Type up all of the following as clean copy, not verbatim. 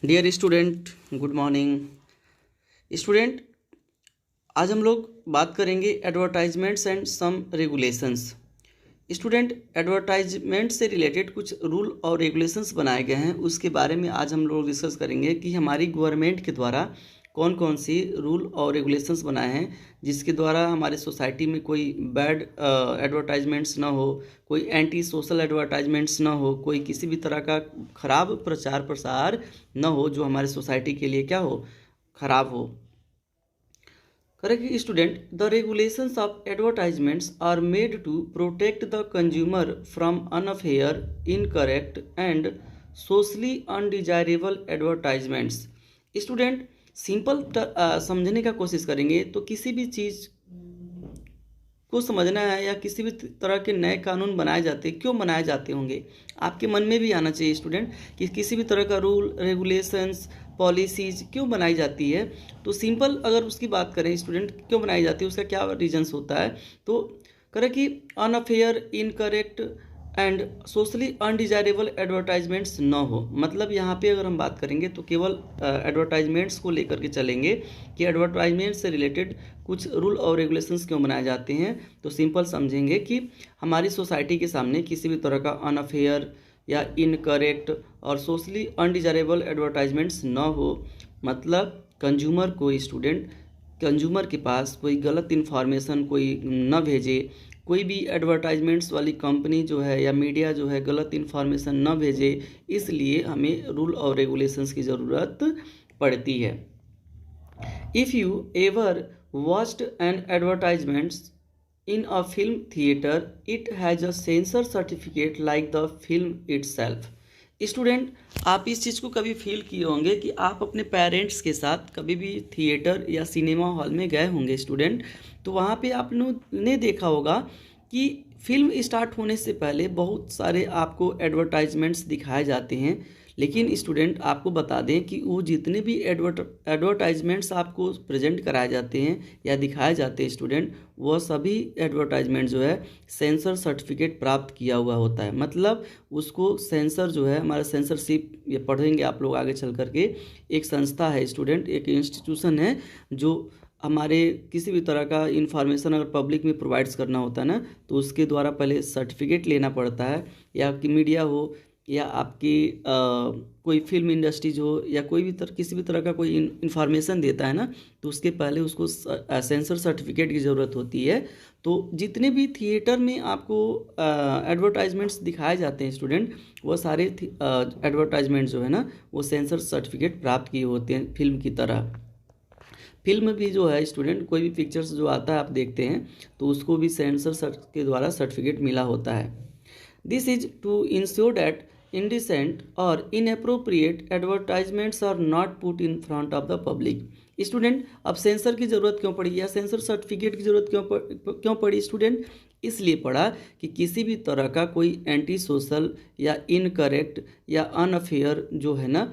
Dear student, good morning. Student, आज हम लोग बात करेंगे advertisements and some regulations. Student, advertisement से रिलेटेड कुछ रूल और रेगुलेशंस बनाए गए हैं, उसके बारे में आज हम लोग डिस्कस करेंगे कि हमारी गवर्नमेंट के द्वारा कौन कौन सी रूल और रेगुलेशंस बनाए हैं जिसके द्वारा हमारे सोसाइटी में कोई बैड एडवर्टाइजमेंट्स ना हो, कोई एंटी सोशल एडवर्टाइजमेंट्स ना हो, कोई किसी भी तरह का खराब प्रचार प्रसार ना हो जो हमारे सोसाइटी के लिए क्या हो, खराब हो। Correct, student. The regulations of advertisements are made to protect the consumer from unfair, incorrect, and socially undesirable advertisements. Student, simple समझने का कोशिश करेंगे तो किसी भी चीज़ को समझना है या किसी भी तरह के नए कानून बनाए जाते क्यों बनाए जाते होंगे, आपके मन में भी आना चाहिए स्टूडेंट कि किसी भी तरह का रूल रेगुलेशंस पॉलिसीज क्यों बनाई जाती है। तो सिंपल अगर उसकी बात करें स्टूडेंट, क्यों बनाई जाती है, उसका क्या रीजंस होता है, तो करें कि unfair, incorrect and socially undesirable advertisements ना हो। मतलब यहाँ पे अगर हम बात करेंगे तो केवल एडवर्टाइजमेंट्स को लेकर के चलेंगे कि एडवर्टाइजमेंट से रिलेटेड कुछ रूल और रेगुलेशंस क्यों बनाए जाते हैं। तो सिंपल समझेंगे कि हमारी सोसाइटी के सामने किसी भी तरह का अनअफेयर या इनकरेक्ट और सोशली अनडिजायरेबल एडवर्टाइजमेंट्स ना हो। मतलब कंज्यूमर को, स्टूडेंट, कंज्यूमर के पास कोई गलत इन्फॉर्मेशन कोई न भेजे, कोई भी एडवर्टाइजमेंट्स वाली कंपनी जो है या मीडिया जो है गलत इन्फॉर्मेशन न भेजे, इसलिए हमें रूल और रेगुलेशंस की ज़रूरत पड़ती है। If you ever watched an advertisements in a film theatre, it has a censor certificate like the film itself. Student, आप इस चीज़ को कभी फील किए होंगे कि आप अपने पेरेंट्स के साथ कभी भी थिएटर या सिनेमा हॉल में गए होंगे स्टूडेंट, तो वहाँ पे आपने देखा होगा कि फिल्म स्टार्ट होने से पहले बहुत सारे आपको एडवर्टाइजमेंट्स दिखाए जाते हैं। लेकिन स्टूडेंट, आपको बता दें कि वो जितने भी एडवर्टाइजमेंट्स आपको प्रेजेंट कराए जाते हैं या दिखाए जाते हैं स्टूडेंट, वह सभी एडवर्टाइजमेंट जो है सेंसर सर्टिफिकेट प्राप्त किया हुआ होता है। मतलब उसको सेंसर जो है, हमारा सेंसरशिप, ये पढ़ेंगे आप लोग आगे चल करके, एक संस्था है स्टूडेंट, एक इंस्टीट्यूशन है जो हमारे किसी भी तरह का इन्फॉर्मेशन अगर पब्लिक में प्रोवाइड्स करना होता है ना, तो उसके द्वारा पहले सर्टिफिकेट लेना पड़ता है। या आपकी मीडिया हो या आपकी कोई फिल्म इंडस्ट्रीज हो या कोई भी किसी भी तरह का कोई इन्फॉर्मेशन देता है ना, तो उसके पहले उसको सेंसर सर्टिफिकेट की ज़रूरत होती है। तो जितने भी थिएटर में आपको एडवर्टाइजमेंट्स दिखाए जाते हैं स्टूडेंट, वो सारे एडवर्टाइजमेंट जो है ना, वो सेंसर सर्टिफिकेट प्राप्त किए होते हैं फिल्म की तरह। फिल्म भी जो है स्टूडेंट, कोई भी पिक्चर्स जो आता है आप देखते हैं तो उसको भी सेंसर के द्वारा सर्टिफिकेट मिला होता है। This is to ensure that indecent और inappropriate advertisements are not put in front of the public। Student, अब सेंसर की ज़रूरत क्यों पड़ी या सेंसर सर्टिफिकेट की ज़रूरत क्यों पड़ी स्टूडेंट? इसलिए पड़ा कि किसी भी तरह का कोई एंटी सोशल या इनकरेक्ट या अनअफेयर जो है ना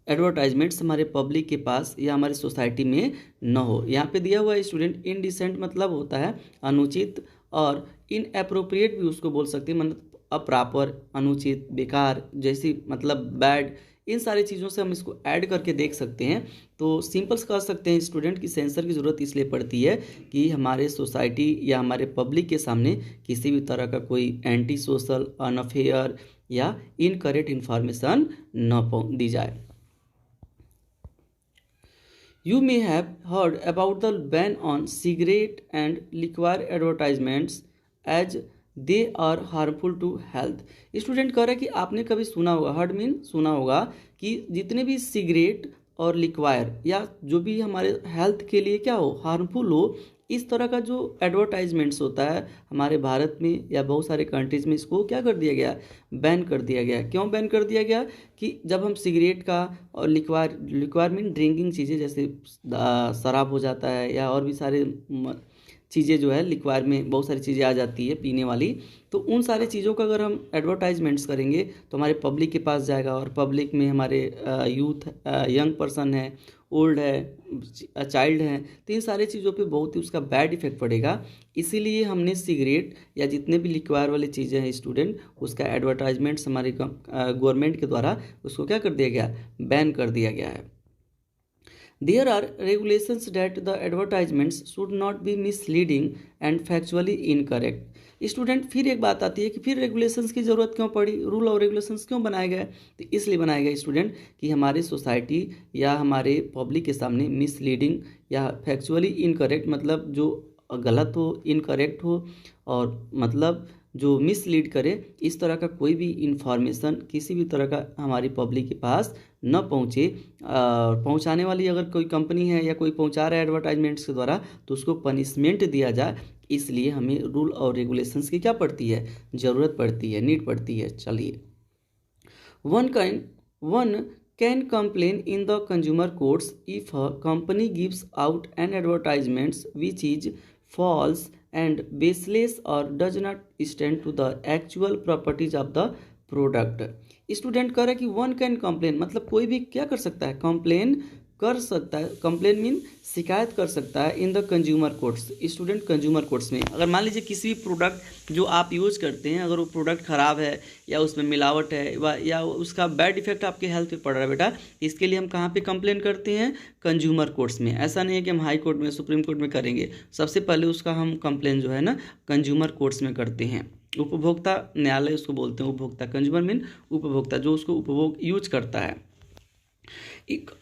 एडवर्टाइजमेंट्स हमारे पब्लिक के पास या हमारी सोसाइटी में न हो। यहाँ पे दिया हुआ है स्टूडेंट, इनडिसेंट मतलब होता है अनुचित, और इनएप्रोप्रिएट भी उसको बोल सकते हैं, मतलब अप्रॉपर, अनुचित, बेकार जैसी, मतलब बैड। इन सारी चीज़ों से हम इसको ऐड करके देख सकते हैं। तो सिंपल कह सकते हैं स्टूडेंट कि सेंसर की ज़रूरत इसलिए पड़ती है कि हमारे सोसाइटी या हमारे पब्लिक के सामने किसी भी तरह का कोई एंटी सोशल, अनअफेयर या इनकरेक्ट इन्फॉर्मेशन न दी जाए। You may have heard about the ban on cigarette and liquor advertisements as they are harmful to health। Student कह रहा है कि आपने कभी सुना होगा, हर्ड मीन सुना होगा, कि जितने भी सिगरेट और लिक्वायर या जो भी हमारे हेल्थ के लिए क्या हो, हार्मफुल हो, इस तरह का जो एडवर्टाइजमेंट्स होता है हमारे भारत में या बहुत सारे कंट्रीज़ में, इसको क्या कर दिया गया, बैन कर दिया गया। क्यों बैन कर दिया गया? कि जब हम सिगरेट का और लिक्वायर मीन ड्रिंकिंग चीज़ें, जैसे शराब हो जाता है या और भी सारे चीज़ें जो है, लिक्वायर में बहुत सारी चीज़ें आ जाती है पीने वाली, तो उन सारी चीज़ों का अगर हम एडवर्टाइजमेंट्स करेंगे तो हमारे पब्लिक के पास जाएगा, और पब्लिक में हमारे यूथ, यंग पर्सन है, ओल्ड है, चाइल्ड हैं, तो इन सारी चीज़ों पे बहुत ही उसका बैड इफेक्ट पड़ेगा। इसीलिए हमने सिगरेट या जितने भी लिक्वायर वाली चीज़ें हैं स्टूडेंट, उसका एडवर्टाइजमेंट्स हमारी गवर्नमेंट के द्वारा उसको क्या कर दिया गया, बैन कर दिया गया है। There are regulations that the advertisements should not be misleading and factually incorrect. Student फिर एक बात आती है कि फिर रेगुलेशंस की ज़रूरत क्यों पड़ी, रूल और रेगुलेशंस क्यों बनाए गए? तो इसलिए बनाए गए स्टूडेंट कि हमारी सोसाइटी या हमारे पब्लिक के सामने मिसलीडिंग या फैक्चुअली इनकरेक्ट, मतलब जो गलत हो, इनकरेक्ट हो, और मतलब जो मिसलीड करे, इस तरह का कोई भी इंफॉर्मेशन किसी भी तरह का हमारी पब्लिक के पास न पहुँचे। पहुँचाने वाली अगर कोई कंपनी है या कोई पहुँचा रहा है एडवर्टाइजमेंट्स के द्वारा, तो उसको पनिशमेंट दिया जाए। इसलिए हमें रूल और रेगुलेशंस की क्या पड़ती है, ज़रूरत पड़ती है, नीड पड़ती है। चलिए, one can complain in the consumer courts if a company gives out an advertisement which is false and baseless or does not stand to the actual properties of the product. Student कह रहा है कि one can complain, मतलब कोई भी क्या कर सकता है, कंप्लेन कर सकता है। कंप्लेन मीन शिकायत कर सकता है in the consumer courts. Student consumer courts में अगर मान लीजिए किसी भी प्रोडक्ट जो आप यूज़ करते हैं, अगर वो प्रोडक्ट ख़राब है या उसमें मिलावट है या उसका बैड इफेक्ट आपके हेल्थ पे पड़ रहा है बेटा, इसके लिए हम कहाँ पे कंप्लेन करते हैं, कंज्यूमर कोर्ट्स में। ऐसा नहीं है कि हम हाई कोर्ट में, सुप्रीम कोर्ट में करेंगे, सबसे पहले उसका हम कंप्लेन जो है ना कंज्यूमर कोर्ट्स में करते हैं। उपभोक्ता न्यायालय उसको बोलते हैं, उपभोक्ता, कंज्यूमर मीन उपभोक्ता, जो उसको उपभोग यूज करता है।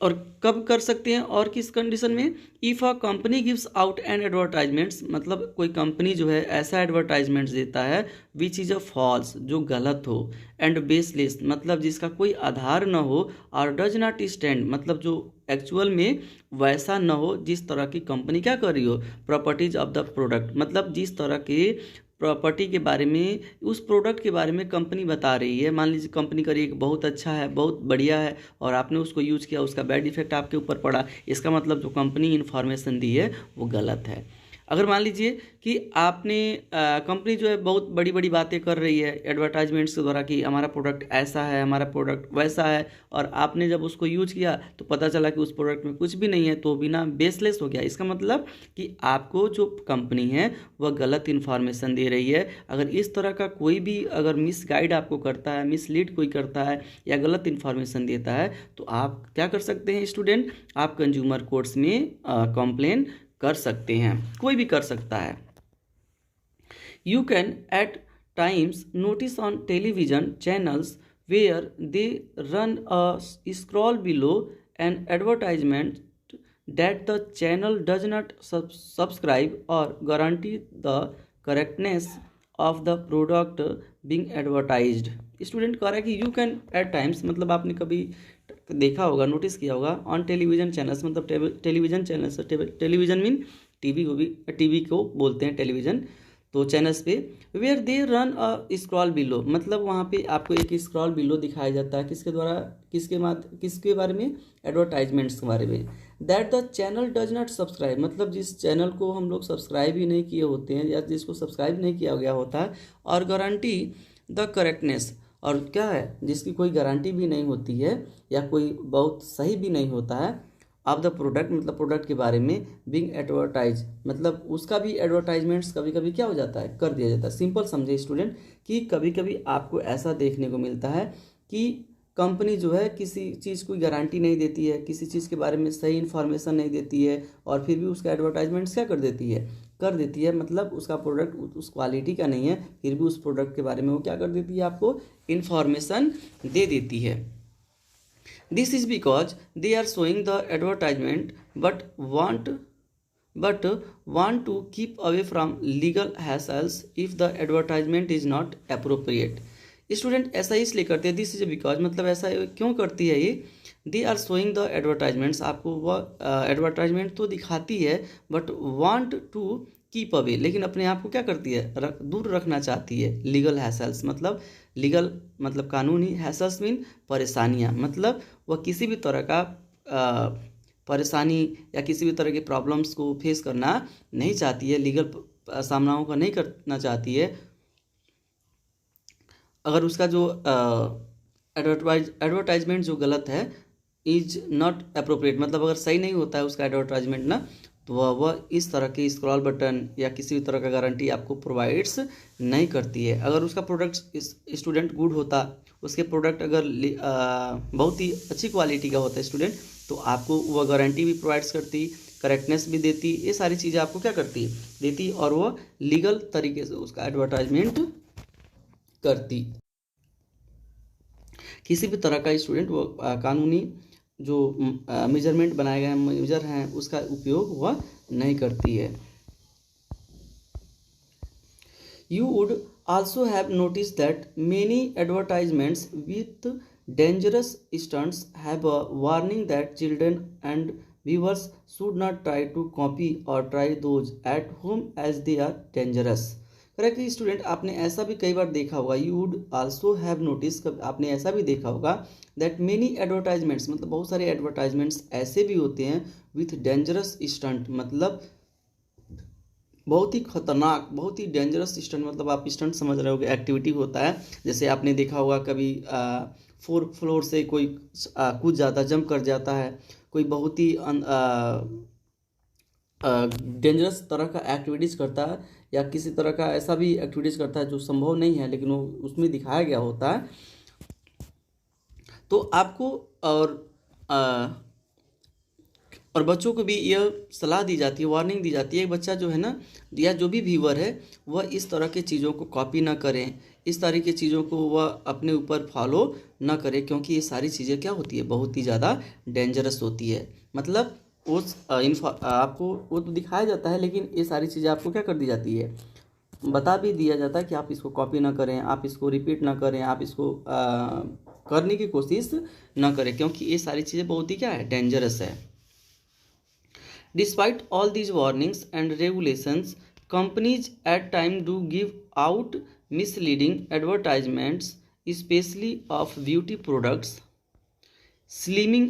और कब कर सकते हैं और किस कंडीशन में, if a company gives out an advertisements, मतलब कोई कंपनी जो है ऐसा एडवर्टाइजमेंट्स देता है विच इज़ अ फॉल्स, जो गलत हो, एंड बेसलेस, मतलब जिसका कोई आधार न हो, और डज नॉट स्टैंड, मतलब जो एक्चुअल में वैसा न हो जिस तरह की कंपनी क्या कर रही हो, प्रॉपर्टीज ऑफ द प्रोडक्ट, मतलब जिस तरह के प्रॉपर्टी के बारे में, उस प्रोडक्ट के बारे में कंपनी बता रही है। मान लीजिए कंपनी कर रही है कि बहुत अच्छा है, बहुत बढ़िया है, और आपने उसको यूज़ किया, उसका बैड इफेक्ट आपके ऊपर पड़ा, इसका मतलब जो कंपनी इन्फॉर्मेशन दी है वो गलत है। अगर मान लीजिए कि आपने कंपनी जो है बहुत बड़ी बड़ी बातें कर रही है एडवर्टाइजमेंट्स के द्वारा कि हमारा प्रोडक्ट ऐसा है, हमारा प्रोडक्ट वैसा है, और आपने जब उसको यूज किया तो पता चला कि उस प्रोडक्ट में कुछ भी नहीं है, तो बिना बेसलेस हो गया। इसका मतलब कि आपको जो कंपनी है वह गलत इन्फॉर्मेशन दे रही है। अगर इस तरह का कोई भी अगर मिसगाइड आपको करता है, मिसलीड कोई करता है या गलत इन्फॉर्मेशन देता है, तो आप क्या कर सकते हैं स्टूडेंट, आप कंज्यूमर कोर्ट्स में कंप्लेन कर सकते हैं, कोई भी कर सकता है। You can at times notice on television channels where they run a scroll below an advertisement that the channel does not subscribe or guarantee the correctness of the product being advertised। Student कह रहा है कि you can at times, मतलब आपने कभी देखा होगा, notice किया होगा, ऑन टेलीविजन चैनल्स, मतलब television channels, television mean TV को भी, टीवी को बोलते हैं टेलीविजन, तो चैनल्स पे, where they run a scroll below, मतलब वहाँ पे आपको एक स्क्रॉल बिलो दिखाया जाता है, किसके द्वारा, किसके बारे में, एडवर्टाइजमेंट्स के बारे में। That the channel does not subscribe, मतलब जिस चैनल को हम लोग सब्सक्राइब ही नहीं किए होते हैं या जिसको सब्सक्राइब नहीं किया गया होता है, और गारंटी द करेक्टनेस, और क्या है, जिसकी कोई गारंटी भी नहीं होती है या कोई बहुत सही भी नहीं होता है, ऑफ द प्रोडक्ट, मतलब प्रोडक्ट के बारे में, बिंग एडवर्टाइज, मतलब उसका भी एडवर्टाइजमेंट्स कभी कभी क्या हो जाता है, कर दिया जाता है। सिंपल समझे स्टूडेंट कि कभी कभी आपको ऐसा देखने को मिलता है कि कंपनी जो है किसी चीज़ की गारंटी नहीं देती है, किसी चीज़ के बारे में सही इन्फॉर्मेशन नहीं देती है, और फिर भी उसका एडवर्टाइजमेंट्स क्या कर देती है, मतलब उसका प्रोडक्ट उस क्वालिटी का नहीं है, फिर भी उस प्रोडक्ट के बारे में वो क्या कर देती है, आपको इन्फॉर्मेशन दे देती है। This is because they are showing the advertisement but want to keep away from legal hassles if the advertisement is not appropriate। Student ऐसा इसलिए करते हैं, दिस इज बिकॉज, मतलब ऐसा क्यों करती है ये, they are showing the advertisements, आपको वह एडवर्टाइजमेंट तो दिखाती है, but want to keep away, लेकिन अपने आप को क्या करती है, दूर रखना चाहती है, लीगल हैसल्स, मतलब लीगल मतलब कानूनी, हैसल्स मीन परेशानियाँ, मतलब वह किसी भी तरह का परेशानी या किसी भी तरह की प्रॉब्लम्स को फेस करना नहीं चाहती है, लीगल सामनाओं का नहीं करना चाहती है। अगर उसका जो एडवर्टाइजमेंट जो गलत है इज नॉट अप्रोप्रिएट, मतलब अगर सही नहीं होता है उसका एडवर्टाइजमेंट ना, तो वह इस तरह के स्क्रॉल बटन या किसी भी तरह का गारंटी आपको प्रोवाइड्स नहीं करती है। अगर उसका प्रोडक्ट स्टूडेंट गुड होता, उसके प्रोडक्ट अगर बहुत ही अच्छी क्वालिटी का होता है स्टूडेंट, तो आपको वह गारंटी भी प्रोवाइड्स करती, करेक्टनेस भी देती, ये सारी चीज़ें आपको क्या करती देती, और वह लीगल तरीके से उसका एडवर्टाइजमेंट करती। किसी भी तरह का स्टूडेंट वो कानूनी जो मेजरमेंट बनाए गए मेजर हैं उसका उपयोग वह नहीं करती है। You would also have noticed that many advertisements with dangerous stunts have a warning that children and viewers should not try to copy or try those at home as they are dangerous। Correct student, आपने ऐसा भी कई बार देखा होगा, you would also have notice, आपने ऐसा भी देखा होगा दैट मेनी एडवर्टाइजमेंट्स, मतलब बहुत सारे एडवर्टाइजमेंट्स ऐसे भी होते हैं विथ डेंजरस स्टंट, मतलब बहुत ही खतरनाक, बहुत ही डेंजरस स्टंट, मतलब आप स्टंट समझ रहे होगे, एक्टिविटी होता है। जैसे आपने देखा होगा कभी 4 फ्लोर से कोई कूद जाता, जंप कर जाता है, कोई बहुत ही डेंजरस तरह का एक्टिविटीज़ करता है, या किसी तरह का ऐसा भी एक्टिविटीज़ करता है जो संभव नहीं है लेकिन वो उसमें दिखाया गया होता है। तो आपको और बच्चों को भी यह सलाह दी जाती है, वार्निंग दी जाती है, बच्चा जो है ना, या जो भी व्यूअर है वह इस तरह के चीज़ों को कॉपी ना करें, इस तरह की चीज़ों को वह अपने ऊपर फॉलो ना करें, क्योंकि ये सारी चीज़ें क्या होती है, बहुत ही ज़्यादा डेंजरस होती है। मतलब उस आपको वो तो दिखाया जाता है, लेकिन ये सारी चीज़ें आपको क्या कर दी जाती है, बता भी दिया जाता है कि आप इसको कॉपी ना करें, आप इसको रिपीट ना करें, आप इसको करने की कोशिश ना करें, क्योंकि ये सारी चीज़ें बहुत ही क्या है, डेंजरस है। Despite all these warnings and regulations, companies at times do give out misleading advertisements, especially of beauty products, slimming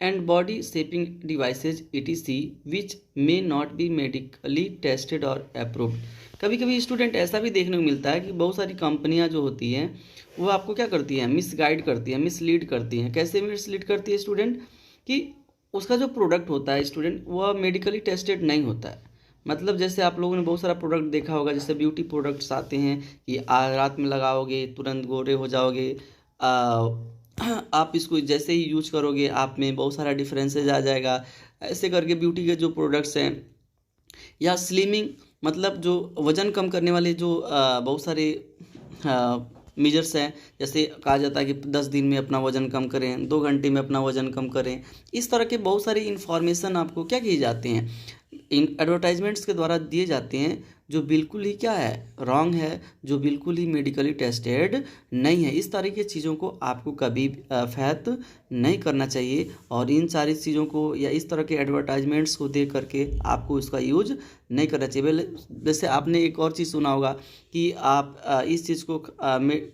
and body shaping devices etc, which may not be medically tested or approved। कभी कभी student ऐसा भी देखने को मिलता है कि बहुत सारी कंपनियां जो होती हैं वो आपको क्या करती हैं, मिसगाइड करती हैं, मिसलीड करती हैं। कैसे मिसलीड करती है स्टूडेंट, कि उसका जो प्रोडक्ट होता है स्टूडेंट वह मेडिकली टेस्टेड नहीं होता है। मतलब जैसे आप लोगों ने बहुत सारा प्रोडक्ट देखा होगा, जैसे ब्यूटी प्रोडक्ट्स आते हैं कि रात में लगाओगे तुरंत गोरे हो जाओगे, आप इसको जैसे ही यूज करोगे आप में बहुत सारा डिफरेंसेज आ जाएगा, ऐसे करके ब्यूटी के जो प्रोडक्ट्स हैं। या स्लिमिंग, मतलब जो वज़न कम करने वाले जो बहुत सारे मेजर्स हैं, जैसे कहा जाता है कि 10 दिन में अपना वज़न कम करें, 2 घंटे में अपना वज़न कम करें। इस तरह के बहुत सारे इन्फॉर्मेशन आपको क्या किए जाते हैं, इन एडवर्टाइजमेंट्स के द्वारा दिए जाते हैं, जो बिल्कुल ही क्या है, रॉन्ग है, जो बिल्कुल ही मेडिकली टेस्टेड नहीं है। इस तरह की चीज़ों को आपको कभी फैत नहीं करना चाहिए, और इन सारी चीज़ों को या इस तरह के एडवर्टाइजमेंट्स को देख करके आपको इसका यूज नहीं करना चाहिए। वैसे आपने एक और चीज़ सुना होगा कि आप इस चीज़ को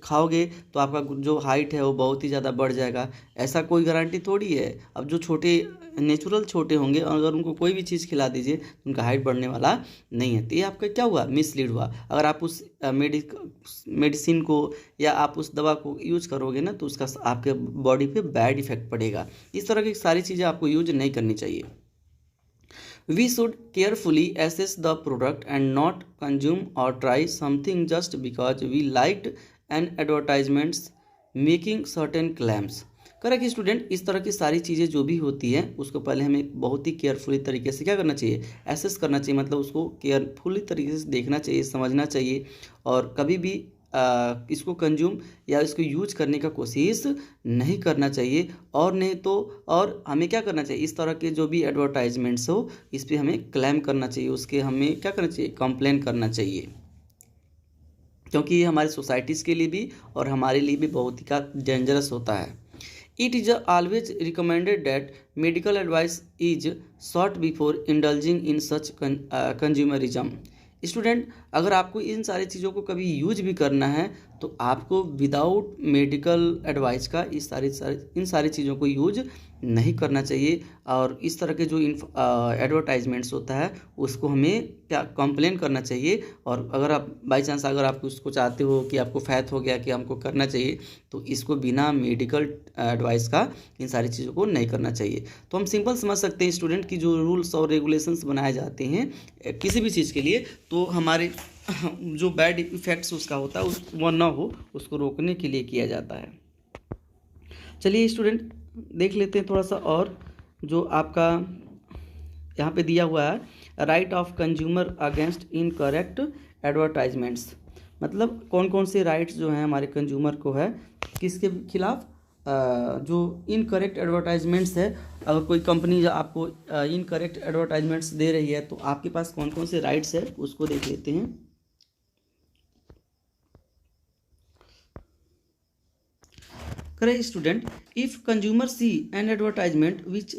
खाओगे तो आपका जो हाइट है वो बहुत ही ज़्यादा बढ़ जाएगा। ऐसा कोई गारंटी थोड़ी है। अब जो छोटे नेचुरल छोटे होंगे, अगर उनको कोई भी चीज़ खिला दीजिए तो उनका हाइट बढ़ने वाला नहीं है। तो ये आपका क्या हुआ, मिसलीड हुआ। अगर आप उस मेडिसिन को या आप उस दवा को यूज करोगे ना, तो उसका आपके बॉडी पे बैड इफेक्ट पड़ेगा। इस तरह की सारी चीज़ें आपको यूज नहीं करनी चाहिए। We should carefully assess the product and not consume or try something just because we liked an advertisements making certain claims। Correct student, इस तरह की सारी चीज़ें जो भी होती हैं उसको पहले हमें बहुत ही केयरफुली तरीके से क्या करना चाहिए, एसेस करना चाहिए। मतलब उसको केयरफुली तरीके से देखना चाहिए, समझना चाहिए, और कभी भी इसको कंज्यूम या इसको यूज करने का कोशिश नहीं करना चाहिए। और नहीं तो और हमें क्या करना चाहिए, इस तरह के जो भी एडवर्टाइजमेंट्स हो इस पर हमें क्लेम करना चाहिए, उसके हमें क्या करना चाहिए, कंप्लेन करना चाहिए, क्योंकि ये हमारी सोसाइटीज़ के लिए भी और हमारे लिए भी बहुत ही का डेंजरस होता है। It is always recommended that medical advice is sought before indulging in such consumerism। Student, अगर आपको इन सारी चीज़ों को कभी यूज भी करना है तो आपको विदाउट मेडिकल एडवाइस का इन सारी चीज़ों को यूज नहीं करना चाहिए। और इस तरह के जो एडवर्टाइजमेंट्स होता है उसको हमें क्या कंप्लेन करना चाहिए। और अगर आप बाई चांस अगर आप उसको चाहते हो कि आपको फैथ हो गया कि हमको करना चाहिए, तो इसको बिना मेडिकल एडवाइस का इन सारी चीज़ों को नहीं करना चाहिए। तो हम सिंपल समझ सकते हैं स्टूडेंट की जो रूल्स और रेगुलेशंस बनाए जाते हैं किसी भी चीज़ के लिए, तो हमारे जो बैड इफ़ेक्ट्स उसका होता है वो ना हो, उसको रोकने के लिए किया जाता है। चलिए स्टूडेंट देख लेते हैं थोड़ा सा और जो आपका यहाँ पे दिया हुआ है, right of consumer against incorrect advertisements. मतलब कौन कौन से राइट्स जो हैं हमारे कंज्यूमर को है, किसके खिलाफ, जो इनकरेक्ट एडवर्टाइजमेंट्स है। अगर कोई कंपनी आपको इनकरेक्ट एडवर्टाइजमेंट्स दे रही है तो आपके पास कौन कौन से राइट्स है उसको देख लेते हैं। Correct student, if consumer see an advertisement which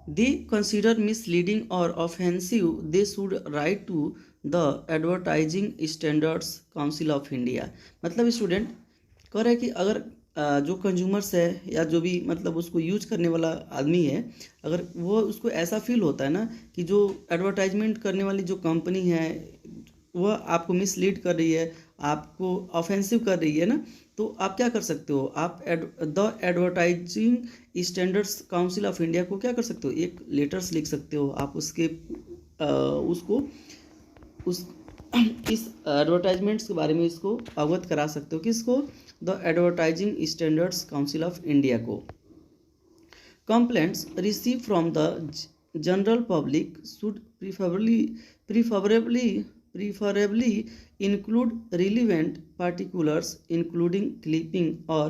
they consider misleading or offensive, they should write to the Advertising Standards Council of India। मतलब स्टूडेंट कह रहा है कि अगर जो कंज्यूमर्स है या जो भी मतलब उसको यूज करने वाला आदमी है, अगर वो उसको ऐसा फील होता है ना कि जो एडवर्टाइजमेंट करने वाली जो कंपनी है वह आपको मिसलीड कर रही है, आपको ऑफेंसिव कर रही है ना, तो आप क्या कर सकते हो, आप the advertising standards council of India को क्या कर सकते हो, एक लेटर्स लिख सकते हो। आप उसके उसको उस इस एडवर्टाइजमेंट्स के बारे में इसको अवगत करा सकते हो, किसको, the advertising standards council of India को। Complaints receive from the general public should preferably include relevant particulars including clipping or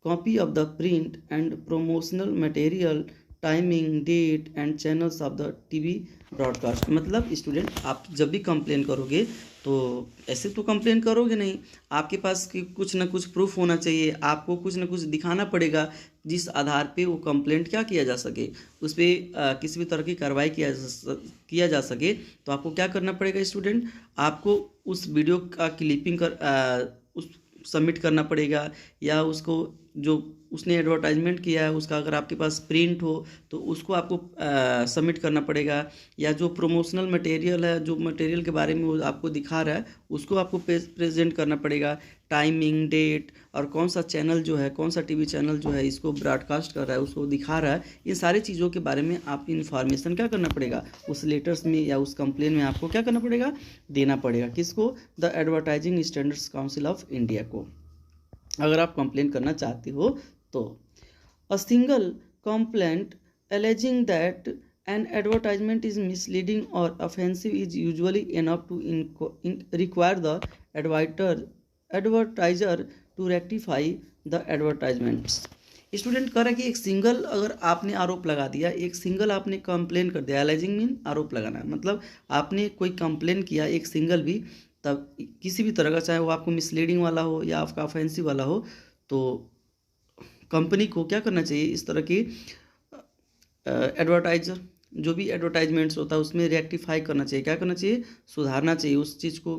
copy of the print and promotional material, timing, date and channels of the TV broadcast. मतलब student आप जब भी complain करोगे तो ऐसे तो complain करोगे नहीं, आपके पास कुछ ना कुछ प्रूफ होना चाहिए, आपको कुछ ना कुछ दिखाना पड़ेगा जिस आधार पे वो कंप्लेंट क्या किया जा सके, उस पर किसी भी तरह की कार्रवाई किया जा सके। तो आपको क्या करना पड़ेगा स्टूडेंट, आपको उस वीडियो का क्लिपिंग उस सबमिट करना पड़ेगा, या उसको जो उसने एडवर्टाइजमेंट किया है उसका अगर आपके पास प्रिंट हो तो उसको आपको सबमिट करना पड़ेगा, या जो प्रोमोशनल मटेरियल है, जो मटेरियल के बारे में वो आपको दिखा रहा है उसको आपको प्रेजेंट करना पड़ेगा, टाइमिंग, डेट और कौन सा चैनल जो है, कौन सा टीवी चैनल जो है इसको ब्रॉडकास्ट कर रहा है, उसको दिखा रहा है, इन सारी चीज़ों के बारे में आप इन्फॉर्मेशन क्या करना पड़ेगा, उस लेटर्स में या उस कंप्लेन में आपको क्या करना पड़ेगा, देना पड़ेगा। किसको, the advertising standards council of India को, अगर आप कंप्लेन करना चाहते हो तो। A single complaint alleging that an advertisement is misleading और offensive is usually enough to require the advertiser to rectify the advertisements. Student कह रहा है कि एक सिंगल अगर आपने आरोप लगा दिया, एक सिंगल आपने कंप्लेन कर दिया, एलेजिंग मीन आरोप लगाना, मतलब आपने कोई कंप्लेन किया एक सिंगल भी, तब किसी भी तरह का, चाहे वो आपको मिसलीडिंग वाला हो या आपका ऑफेंसिव वाला हो, तो कंपनी को क्या करना चाहिए, इस तरह की एडवर्टाइजर जो भी एडवर्टाइजमेंट्स होता है उसमें रेक्टिफाई करना चाहिए, क्या करना चाहिए, सुधारना चाहिए, उस चीज़ को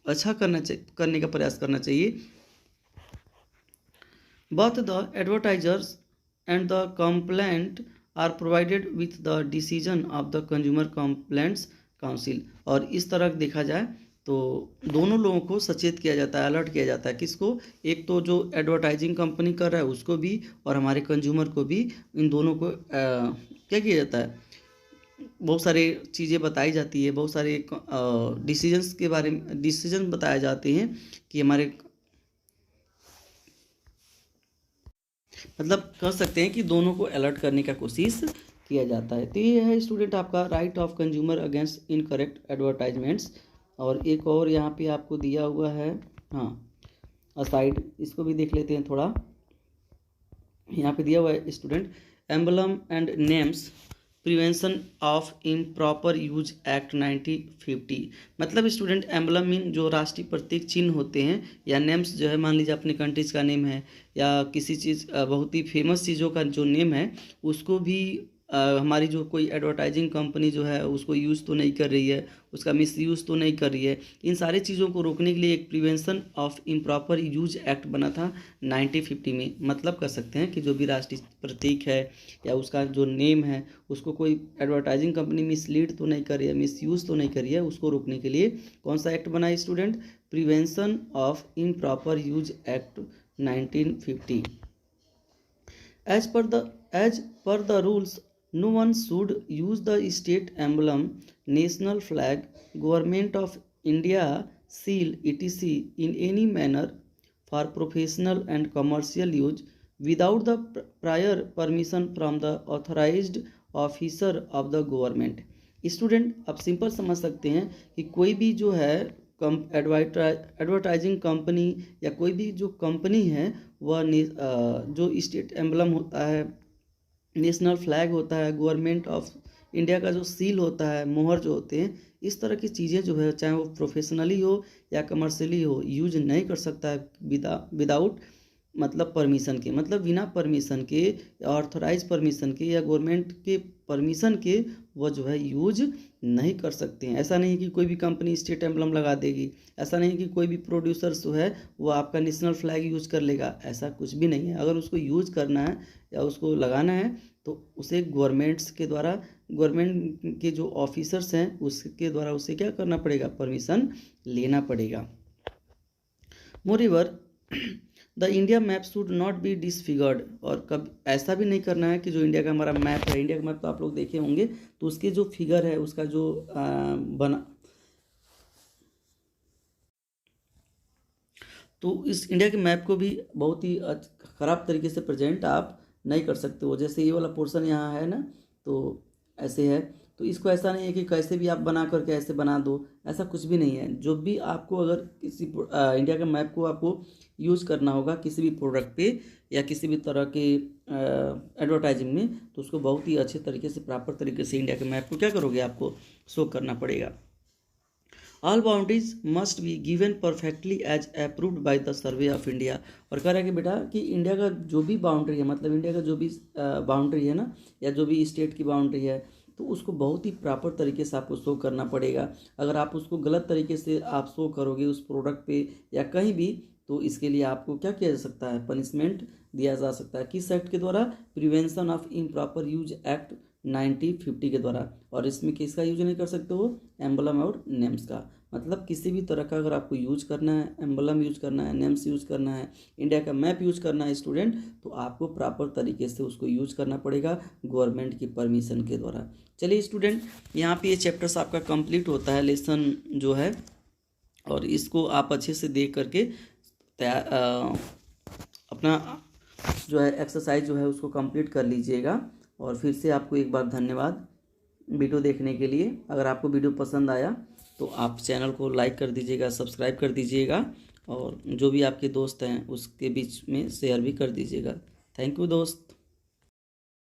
अच्छा करने का प्रयास करना चाहिए। Both the advertisers and the complainant are provided with the decision of the Consumer Complaints Council। और इस तरह देखा जाए तो दोनों लोगों को सचेत किया जाता है, अलर्ट किया जाता है, किसको, एक तो जो एडवर्टाइजिंग कंपनी कर रहा है उसको भी और हमारे कंज्यूमर को भी, इन दोनों को क्या किया जाता है, बहुत सारी चीज़ें बताई जाती है, बहुत सारे डिसीजंस के बारे में डिसीजन बताए जाते हैं कि हमारे, मतलब कह सकते हैं कि दोनों को अलर्ट करने का कोशिश किया जाता है। तो ये है स्टूडेंट आपका right of consumer against incorrect advertisements. और एक और यहाँ पे आपको दिया हुआ है, हाँ असाइड, इसको भी देख लेते हैं थोड़ा। यहाँ पे दिया हुआ है student, emblem and names prevention of improper use act 1950। मतलब स्टूडेंट एम्बलम मीन जो राष्ट्रीय प्रतीक चिन्ह होते हैं, या नेम्स जो है, मान लीजिए अपने कंट्रीज का नेम है या किसी चीज़ बहुत ही फेमस चीज़ों का जो नेम है उसको भी हमारी जो कोई एडवर्टाइजिंग कंपनी जो है उसको यूज़ तो नहीं कर रही है, उसका मिस यूज़ तो नहीं कर रही है। इन सारी चीज़ों को रोकने के लिए एक prevention of improper use act बना था 1950 में। मतलब कर सकते हैं कि जो भी राष्ट्रीय प्रतीक है या उसका जो नेम है उसको कोई एडवर्टाइजिंग कंपनी मिसलीड तो नहीं कर रही है, मिस यूज़ तो नहीं कर रही है, उसको रोकने के लिए कौन सा एक्ट बना है student? Prevention of improper use act 1950। As per the rules, no one should use the state emblem, national flag, government of India seal etc. in any manner for professional and commercial use without the prior permission from the authorized officer of the government। Student आप simple समझ सकते हैं कि कोई भी जो है advertising company या कोई भी जो कंपनी है वह जो स्टेट एम्बलम होता है, नेशनल फ्लैग होता है, गवर्नमेंट ऑफ इंडिया का जो सील होता है, मोहर जो होते हैं, इस तरह की चीज़ें जो है चाहे वो प्रोफेशनली हो या कमर्शियली हो यूज नहीं कर सकता है विदाउट मतलब परमिशन के, मतलब बिना परमिशन के या ऑथराइज परमिशन के या गवर्नमेंट के परमिशन के वह जो है यूज नहीं कर सकते हैं। ऐसा नहीं कि कोई भी कंपनी स्टेट एम्बलम लगा देगी, ऐसा नहीं कि कोई भी प्रोड्यूसर जो है वो आपका नेशनल फ्लैग यूज कर लेगा, ऐसा कुछ भी नहीं है। अगर उसको यूज करना है या उसको लगाना है तो उसे गवर्नमेंट्स के द्वारा, गवर्नमेंट के जो ऑफिसर्स हैं उसके द्वारा उसे क्या करना पड़ेगा? परमिशन लेना पड़ेगा। Moreover the India map should not be disfigured, और कब ऐसा भी नहीं करना है कि जो इंडिया का हमारा मैप है, इंडिया का मैप तो आप लोग देखे होंगे, तो उसके जो फिगर है उसका जो बना, तो इस इंडिया के मैप को भी बहुत ही ख़राब तरीके से प्रेजेंट आप नहीं कर सकते हो। जैसे ये वाला पोर्शन यहाँ है ना, तो ऐसे है, तो इसको ऐसा नहीं है कि कैसे भी आप बना करके ऐसे बना दो, ऐसा कुछ भी नहीं है। जो भी आपको अगर किसी इंडिया के मैप को आपको यूज़ करना होगा किसी भी प्रोडक्ट पे या किसी भी तरह के एडवर्टाइजिंग में, तो उसको बहुत ही अच्छे तरीके से, प्रॉपर तरीके से इंडिया के मैप को क्या करोगे? आपको शो करना पड़ेगा। All boundaries must be given perfectly as approved by the survey of India. और कह रहा है कि बेटा कि इंडिया का जो भी बाउंड्री है, मतलब इंडिया का जो भी बाउंड्री है ना, या जो भी स्टेट की बाउंड्री है, तो उसको बहुत ही प्रॉपर तरीके से आपको शो करना पड़ेगा। अगर आप उसको गलत तरीके से आप शो करोगे उस प्रोडक्ट पे या कहीं भी, तो इसके लिए आपको क्या किया जा सकता है? पनिशमेंट दिया जा सकता है। किस एक्ट के द्वारा? Prevention of improper use act 1950 के द्वारा। और इसमें किसका यूज नहीं कर सकते हो? एम्बलम और नेम्स का। मतलब किसी भी तरह का अगर आपको यूज करना है, एम्बलम यूज करना है, नेम्स यूज करना है, इंडिया का मैप यूज करना है स्टूडेंट, तो आपको प्रॉपर तरीके से उसको यूज करना पड़ेगा गवर्नमेंट की परमिशन के द्वारा। चलिए स्टूडेंट, यहाँ पे ये चैप्टर्स आपका कंप्लीट होता है, लेसन जो है, और इसको आप अच्छे से देख करके अपना जो है एक्सरसाइज जो है उसको कंप्लीट कर लीजिएगा। और फिर से आपको एक बार धन्यवाद वीडियो देखने के लिए। अगर आपको वीडियो पसंद आया तो आप चैनल को लाइक कर दीजिएगा, सब्सक्राइब कर दीजिएगा, और जो भी आपके दोस्त हैं उसके बीच में शेयर भी कर दीजिएगा। थैंक यू दोस्त।